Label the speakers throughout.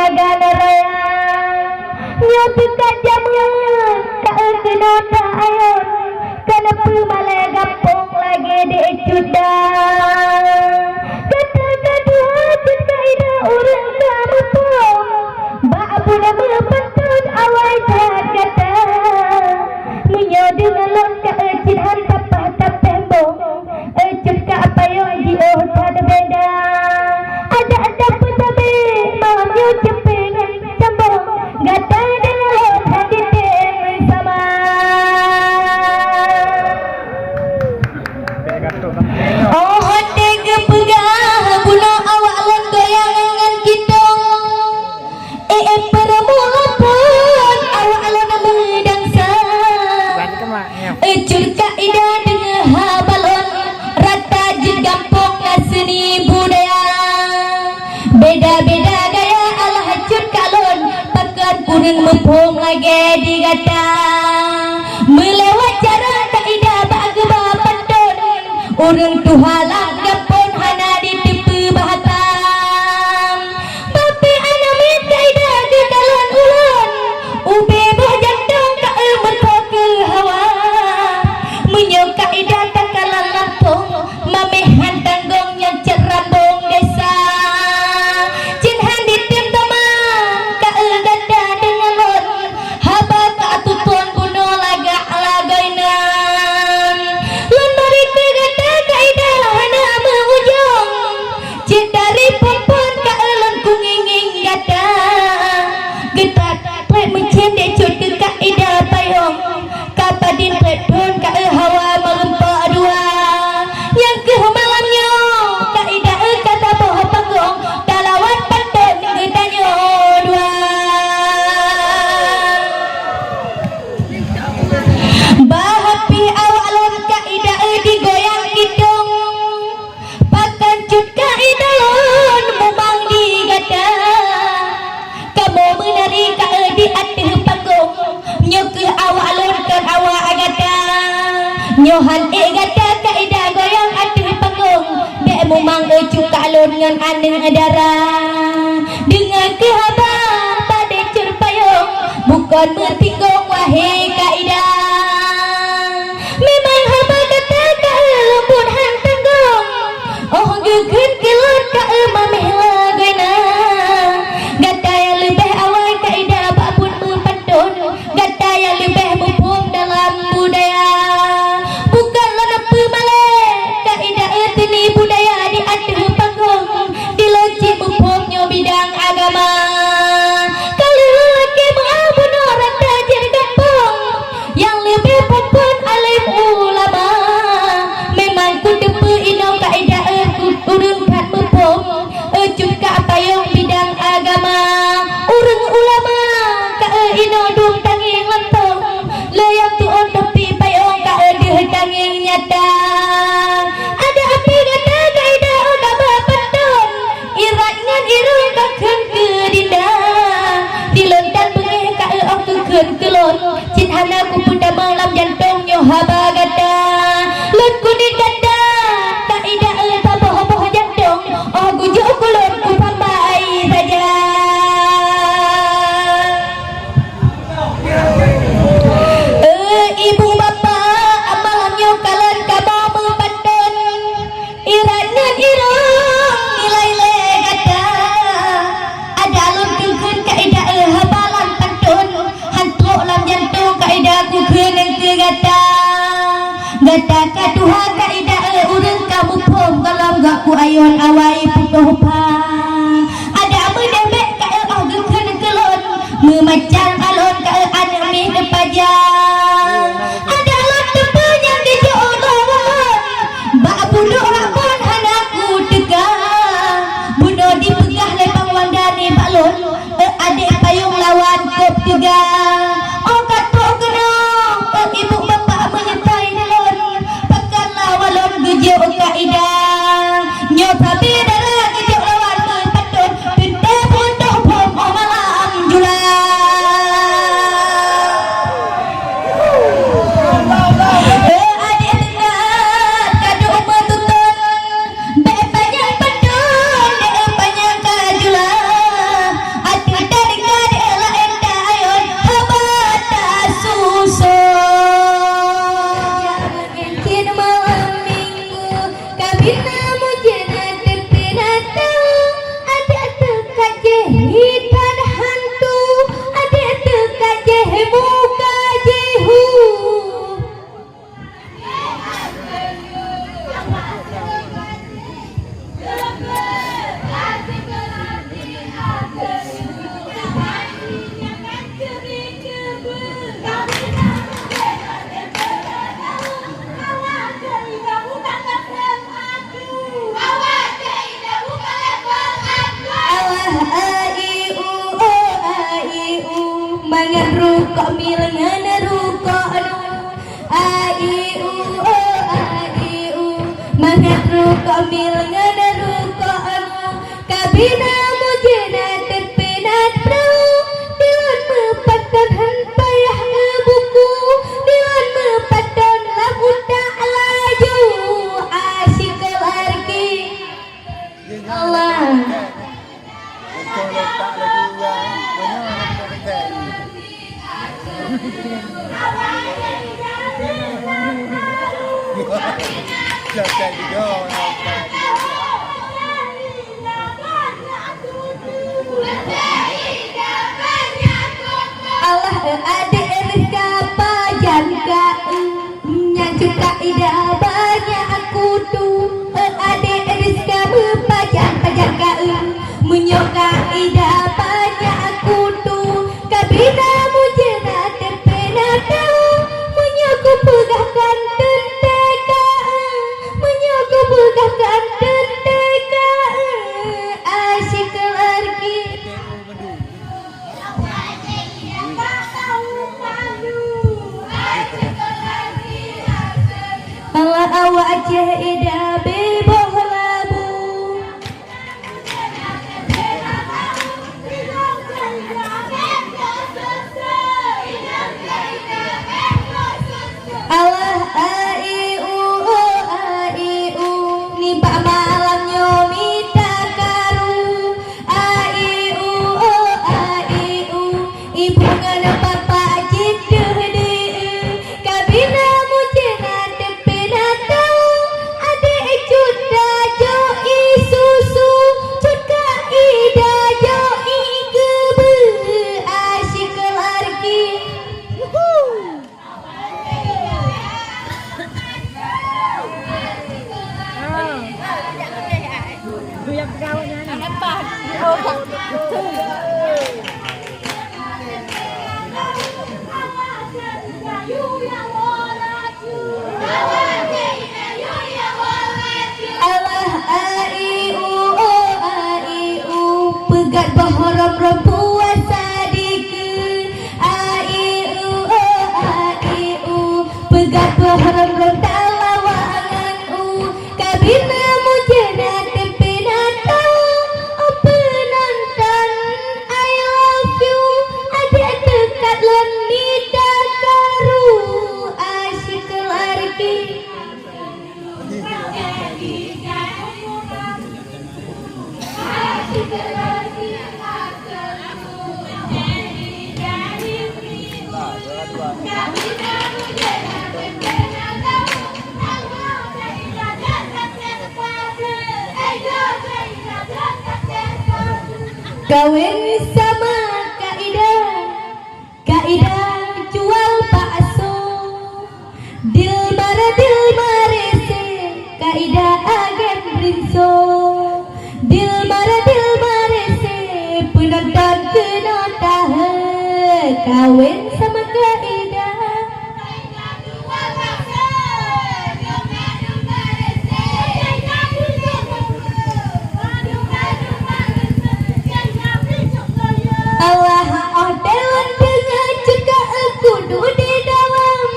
Speaker 1: agana raya nyotu kajamu kena tak ayon kenapa malah gampang lagi dicudah kata kedua cut kaidah orang kamu pun bak nama pentun awal kata menyodeng lon ka ecit han tapah tapeh bong ecit ka apa yang jioh tak beda ada petabe mamyo cepengan sambung gata dengan hati sama oh hati kepegah bunuh awak lon goyang dengan kitong permula pun awak lon mendangsa ecur kaidah dengan habalon rata jid gampong seni budaya beda-beda gaya alah ecur kalon pakan kuning mempung lagi digata melewat cara kaidah bagba pandon urang tuhalang gampon hana ditepi bahatam tapi anami kaidah di dalam ulun ube bajandong ka merpake hawa menyok kaidah takalan lampung mamehan tanggong yang cerambong desa cinhan ditim tama ka gada dengan lon haba ka atutuan bunuh lagak lagainan lon mari ke gada kaidah hana mengujung cid dari perempuan ka lon kunginging gada getak plek mencendek cut ke kaidah payung kapadin pedun ka hawa merempak dua yang ke malamnya kaidah kata boh panggung dalawat patun gedanyo dua bahapi awalon kaidah digoyang kidung pakan cut kaidah lon mumang digada kamu menari ka di atas panggung nyok awak lon kan awak agada nyohan gada kaidah goyang atas panggung dek mumang ecuk kalon ngan aneh dara dengan kehabar pada cur payung bukan bertinggung wahai kaidah memang haba kata ka lembut han tanggung oh geget kelot ka mameh lagana gata yang lebih awal kaidah babun mempantun gata yang lebih mumpung dalam budaya bukanlah nampu malai kaidah etni budaya di atas panggung diloci mumpungnya bidang agama kalau lelaki mengabunuh rata jadi kampung yang lebih pun alim ulama memang kudepu ino kaidah urung kat mumpung ecuk ka payung bidang agama urung ulama ka ino dung tanging lempung layang tuon tepi payung ka deh tanging nyata ada api kata kaidah agama pentun irat ngan irung kakun ke dinda dilontan bengih ka ong kekun kelon cin hana ku punda malam jantung nyo haba gada lon kuning gada kaidah taboh-boh jantung oh gujuk kulon ku pambai saja ibu bapa amalannya kalian kamu mempantun irat ngan irung nilai legata ada lon kekun kaidah habalan pantun hantuk lam jantung kaidah ku keneng ke gata gata kaduha kaidah urang kamu pom kalau gak ku ayon awai putuh pa ada menembek ka oh gekun kelon memacan alon ka anak mi depajang ada lon tempe yang dijodohan bak bunuh rapon hanaku tegah bunuh dipegah lepang wandani balon adik payung lawan kop tegah oh katok kena ibu bapa menyertai lon pakan lawalon gejo kaidah nyop habi darah gejo lawan patun pinta puntuk pom malam jula adik tengah kadu metutun be banyak patun de banyak kajula hati Allah ai u o ai u mangan rukuk milengan rukuk ai u o ai u mangan rukuk milengan rukuk kabina mujenat penat perahu dilan mepatan hanpayah buku dilan mepatan lagu tak laju asyik larki Allah
Speaker 2: Untuk letak lagi yang banyak Jangan juga
Speaker 1: Allah adik rizka pajanka nyancu kaidah banyak aku tu adik rizka pajan pajanka menyoka ida banyak aku tu kabina mujena terpena tahu menyoku pegahkan tenteka menyoku pegahkan tenteka asyik larki Allah awak jahida beboh labu Allah ai u ni pak malam nyomi takaru ai u ibu ngana papa jiduh di kabina mujena tepena tahu adik cuda jo isusu cuda ida jo igebe asyik larki Allah ai u pegat baharam rampuan sadik ai u pegat baharam rantalawangan kabina mujena tempena tahu penonton I love you adik dekat leni dakaru asyik larki kawin sama kaidah jual bakso dilmar se kaidah agen brinso dilmar se penonton kena tahu kawin sama kaidah Allah odelan dengan juga kudu di dalam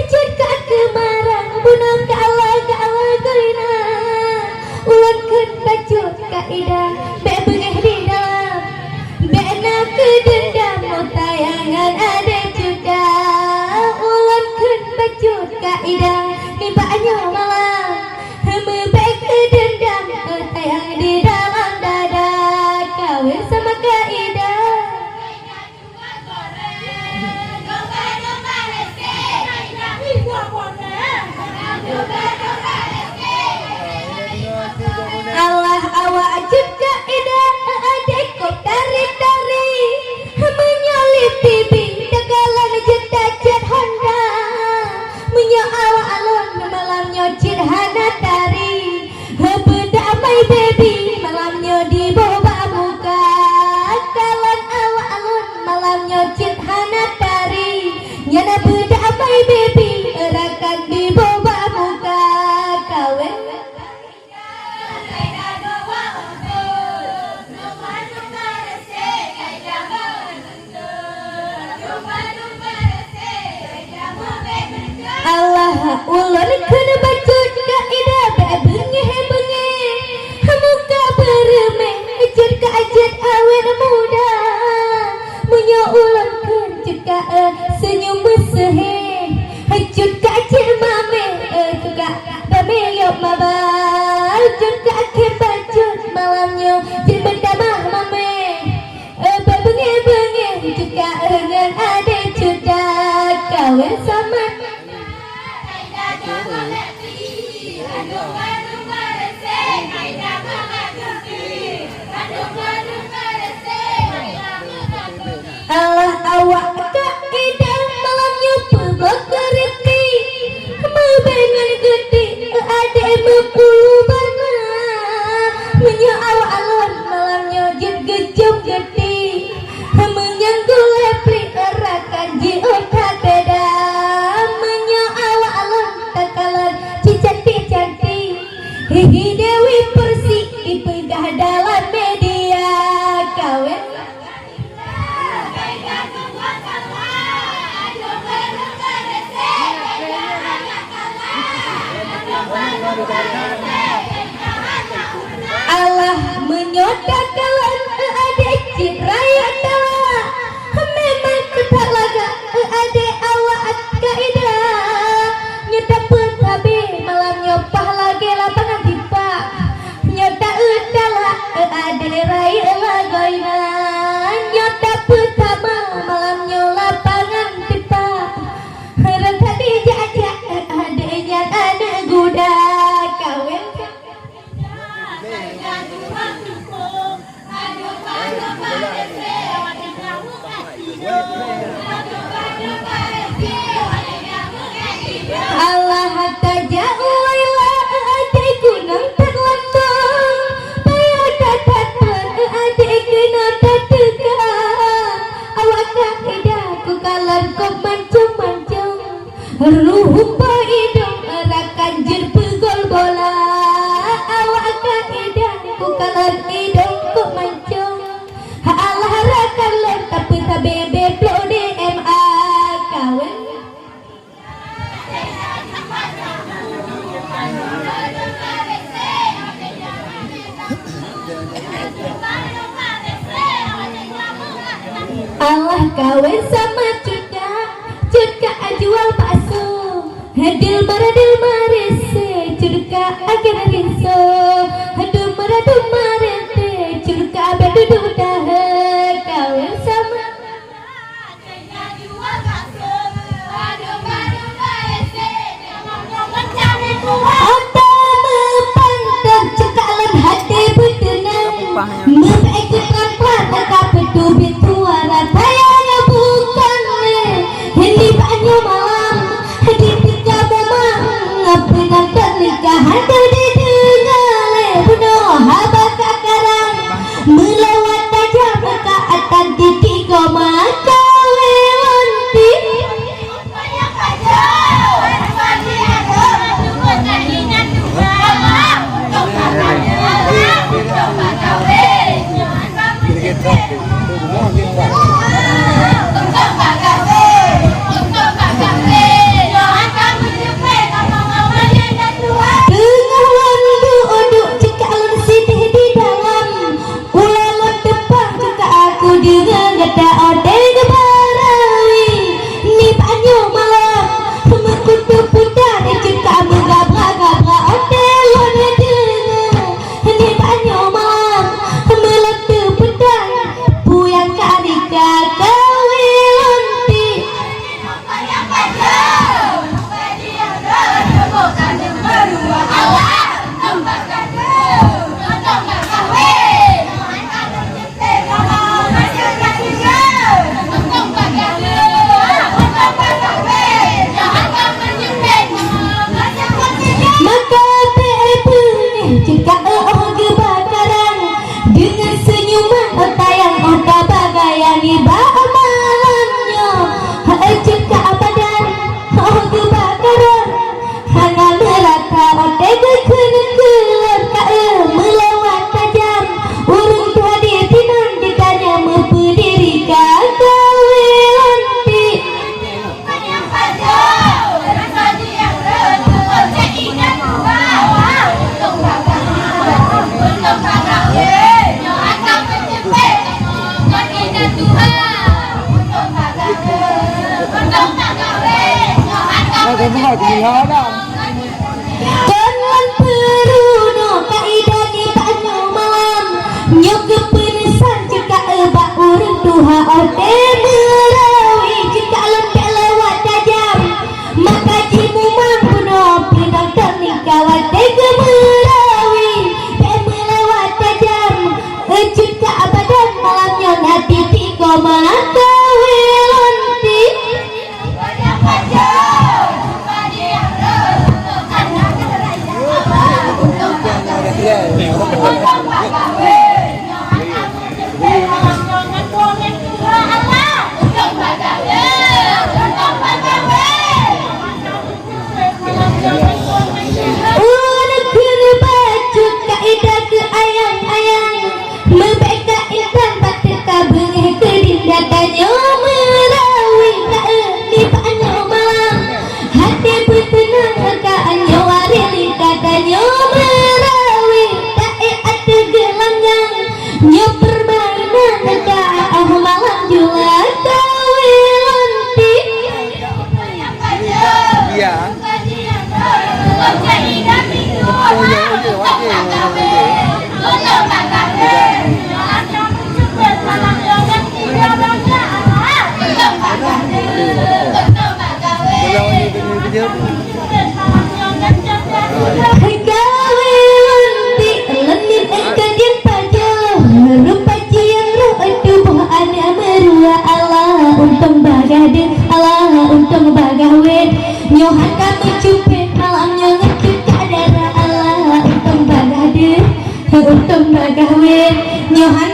Speaker 1: juga kemarang bunuh kalah gelina ulan kun baju kaidah be bengeh di dalam be nak dendam mau tayangan ada juga ulan kun baju kaidah ni banyak malam membek dendam tayang di dalam dada kawin sama kaidah Allah awak juga ida adik kok tari-tari menyalip bibi dagalan jeda jet Honda menyo awak alon malamnya jet hana tari berdamai baby malamnya di bawah muka kalan awak alon malamnya jet hana tari nyana berdamai baby erakan di bawah muka kawin kakalan adik cik raya tawa memang ketak laga adik awak kaidah nyata petabe malam nyopah lagi lapangan tipak nyata utala adik raya lagoinan nyata pertama malam nyolapangan tipak harap tadi jajak adiknya ada guda kawin Allah tajaulah adikku nang terlambang payah datatan adikku nang tertega awak kahidaku kalan kau mancung-mancung rupa hidung rakan jer pegol bola awak kahidaku kalan hidung kau mancung Allah rakan letak peta bebe flow DMA kawan Allah kawin sama cuka jual bakso hadil marese cuka agen rinso hadil marese cuka bedudu dah kawin sama cekalan hati betenang membaikkan pelan tak pedubit suara tayangnya bukan ini banyak malam di tiga memang pernah pernikahan didengar bunuh habak karang melewat tajam ke atas di tiga mata lewanti Jangan peruno kaidah di banyu malam nyok penesan jika ebak urang tuha ode merawi jika lempek lewat tajam maka jimu mampu no pinang ternikah wate gemerawi melewat tajam jika abadan malamnya nanti tiga mata welonti kaidah ke ayang-ayang membeka intan batik kabeh ke dinda Nyo permainan ada aku malam jula kawilanti.
Speaker 2: Iya.
Speaker 1: Kawilanti lenit engkadian pajau rupa ciang rupa tubuh ada merua Allah untung bagade Allah untung bagawet nyohan kami cupet malamnya ngecuk kadara Allah untung bagade untung bagawet nyohan